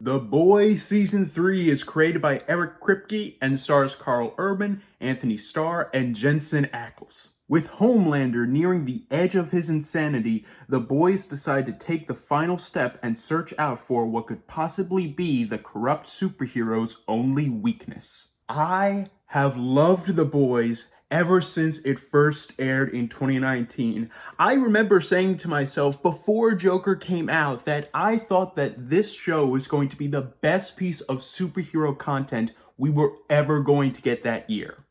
The Boys Season 3 is created by Eric Kripke and stars Carl Urban, Anthony Starr, and Jensen Ackles. With Homelander nearing the edge of his insanity, the boys decide to take the final step and search out for what could possibly be the corrupt superhero's only weakness. I have loved The Boys ever since it first aired in 2019. I remember saying to myself before Joker came out that I thought that this show was going to be the best piece of superhero content we were ever going to get that year.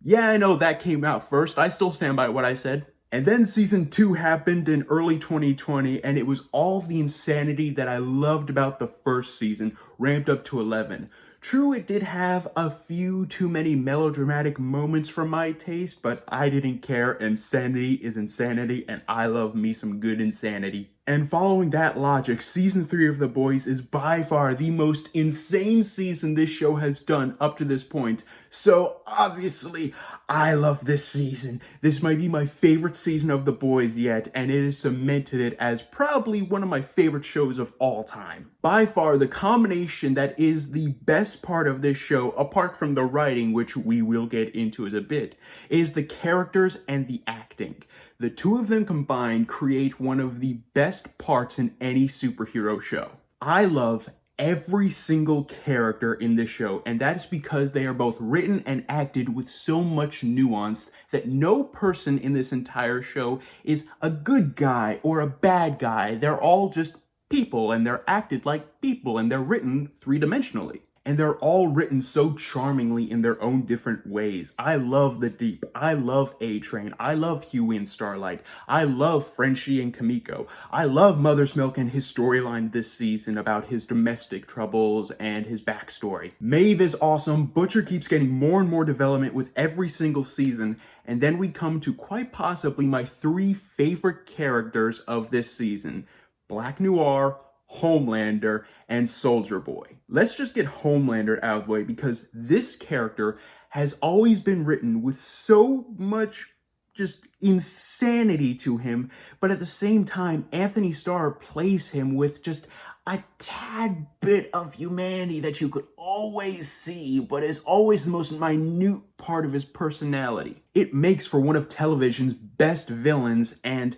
Yeah, I know that came out first. I still stand by what I said. And then season 2 happened in early 2020, and it was all the insanity that I loved about the first season, ramped up to 11. True, it did have a few too many melodramatic moments for my taste, but I didn't care. Insanity is insanity, and I love me some good insanity. And following that logic, season 3 of The Boys is by far the most insane season this show has done up to this point. So obviously, I love this season. This might be my favorite season of The Boys yet, and it has cemented it as probably one of my favorite shows of all time. By far, the combination that is the best part of this show, apart from the writing, which we will get into as a bit, is the characters and the acting. The two of them combined create one of the best parts in any superhero show. I love every single character in this show, and that is because they are both written and acted with so much nuance that no person in this entire show is a good guy or a bad guy. They're all just people, and they're acted like people, and they're written three-dimensionally. And they're all written so charmingly in their own different ways. I love the Deep. I love A-Train. I love Huey and Starlight. I love Frenchie and Kamiko. I love Mother's Milk and his storyline this season about his domestic troubles and his backstory. Maeve is awesome. Butcher keeps getting more and more development with every single season. And then we come to quite possibly my 3 favorite characters of this season: Black Noir, Homelander, and Soldier Boy. Let's just get Homelander out of the way because this character has always been written with so much just insanity to him, but at the same time, Anthony Starr plays him with just a tad bit of humanity that you could always see, but is always the most minute part of his personality. It makes for one of television's best villains, and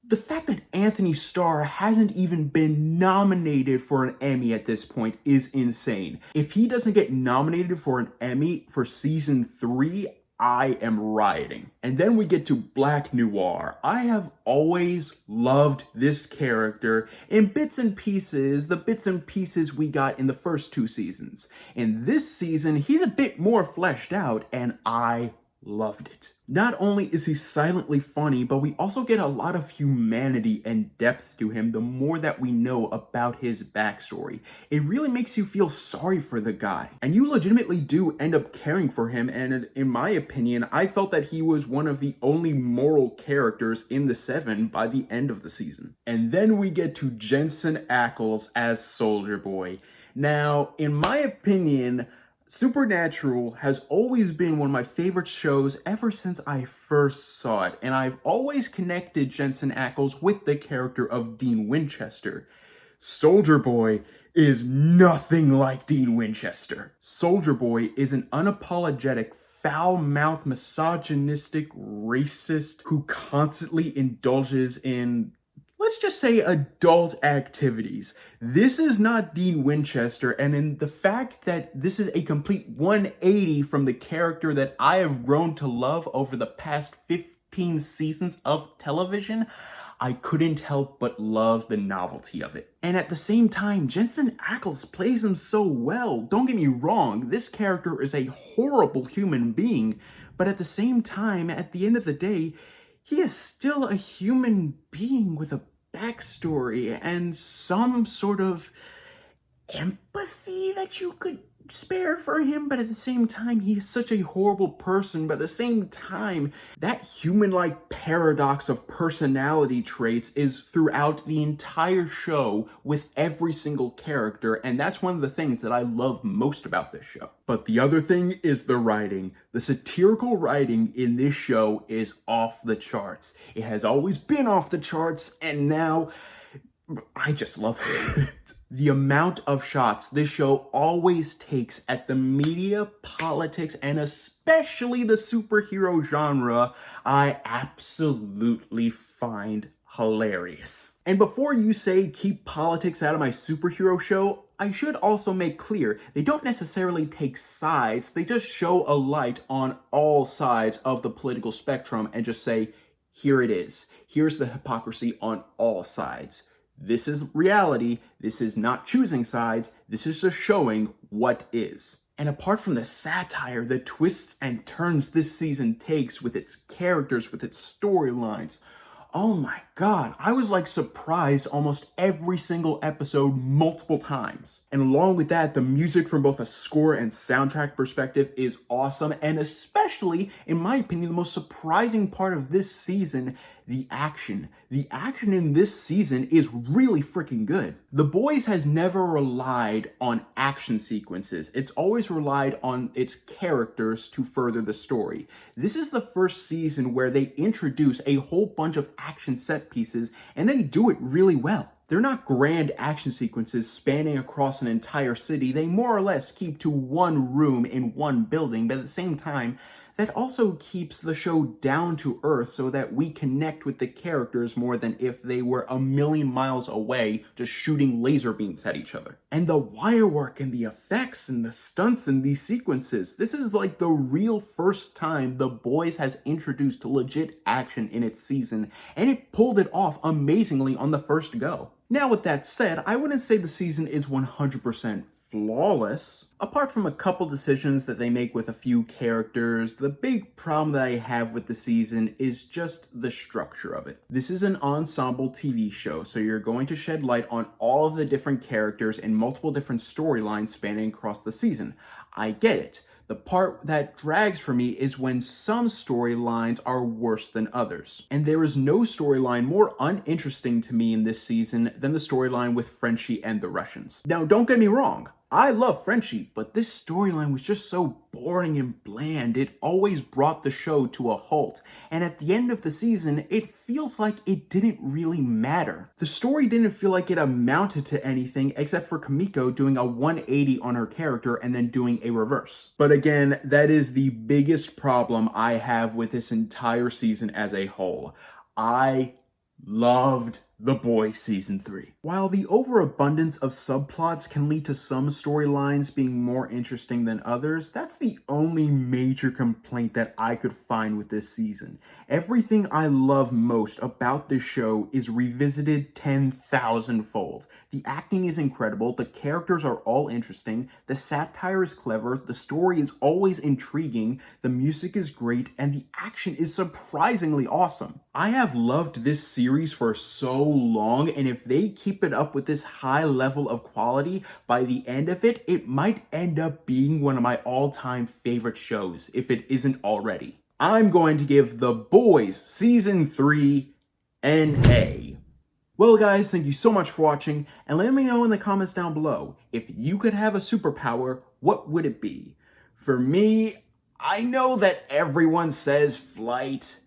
the fact that Anthony Starr hasn't even been nominated for an Emmy at this point is insane. If he doesn't get nominated for an Emmy for season 3, I am rioting. And then we get to Black Noir. I have always loved this character in bits and pieces, the bits and pieces we got in the first 2 seasons. In this season, he's a bit more fleshed out, and I loved it. Not only is he silently funny, but we also get a lot of humanity and depth to him the more that we know about his backstory. It really makes you feel sorry for the guy, and you legitimately do end up caring for him, and in my opinion, I felt that he was one of the only moral characters in the 7 by the end of the season. And then we get to Jensen Ackles as Soldier Boy. Now, in my opinion, Supernatural has always been one of my favorite shows ever since I first saw it, and I've always connected Jensen Ackles with the character of Dean Winchester. Soldier Boy is nothing like Dean Winchester. Soldier Boy is an unapologetic, foul-mouthed, misogynistic racist who constantly indulges in, let's just say, adult activities. This is not Dean Winchester, and in the fact that this is a complete 180 from the character that I have grown to love over the past 15 seasons of television, I couldn't help but love the novelty of it. And at the same time, Jensen Ackles plays him so well. Don't get me wrong, this character is a horrible human being, but at the same time, at the end of the day, he is still a human being with a backstory and some sort of empathy that you could spare for him, but at the same time, he's such a horrible person. But at the same time, that human-like paradox of personality traits is throughout the entire show with every single character, and that's one of the things that I love most about this show. But the other thing is the writing. The satirical writing in this show is off the charts. It has always been off the charts, and now I just love it. The amount of shots this show always takes at the media, politics, and especially the superhero genre, I absolutely find hilarious. And before you say keep politics out of my superhero show, I should also make clear they don't necessarily take sides, they just show a light on all sides of the political spectrum and just say, here it is. Here's the hypocrisy on all sides. This is reality. This is not choosing sides. This is just showing what is. And apart from the satire, the twists and turns this season takes with its characters, with its storylines, oh my god, I was like surprised almost every single episode multiple times. And along with that, the music from both a score and soundtrack perspective is awesome, and especially, in my opinion, the most surprising part of this season, the action. The action in this season is really freaking good. The Boys has never relied on action sequences. It's always relied on its characters to further the story. This is the first season where they introduce a whole bunch of action set pieces, and they do it really well. They're not grand action sequences spanning across an entire city. They more or less keep to one room in one building, but at the same time, that also keeps the show down to earth so that we connect with the characters more than if they were a million miles away just shooting laser beams at each other. And the wire work and the effects and the stunts in these sequences, this is like the real first time The Boys has introduced legit action in its season, and it pulled it off amazingly on the first go. Now with that said, I wouldn't say the season is 100% flawless. Apart from a couple decisions that they make with a few characters, the big problem that I have with the season is just the structure of it. This is an ensemble TV show, so you're going to shed light on all of the different characters and multiple different storylines spanning across the season. I get it. The part that drags for me is when some storylines are worse than others. And there is no storyline more uninteresting to me in this season than the storyline with Frenchie and the Russians. Now, don't get me wrong. I love Frenchie, but this storyline was just so boring and bland. It always brought the show to a halt. And at the end of the season, it feels like it didn't really matter. The story didn't feel like it amounted to anything except for Kamiko doing a 180 on her character and then doing a reverse. But again, that is the biggest problem I have with this entire season as a whole. I loved The Boys Season 3. While the overabundance of subplots can lead to some storylines being more interesting than others, that's the only major complaint that I could find with this season. Everything I love most about this show is revisited 10,000-fold. The acting is incredible, the characters are all interesting, the satire is clever, the story is always intriguing, the music is great, and the action is surprisingly awesome. I have loved this series for so long, and if they keep it up with this high level of quality, by the end of it, it might end up being one of my all-time favorite shows, if it isn't already. I'm going to give The Boys Season 3 an A. Well guys, thank you so much for watching, and let me know in the comments down below, if you could have a superpower, what would it be? For me, I know that everyone says flight,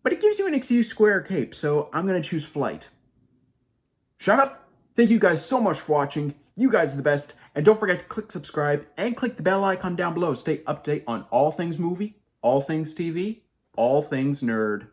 but it gives you an excuse to wear a cape, so I'm gonna choose flight. Shut up! Thank you guys so much for watching, you guys are the best, and don't forget to click subscribe and click the bell icon down below to stay up to date on all things movie, all things TV, all things nerd.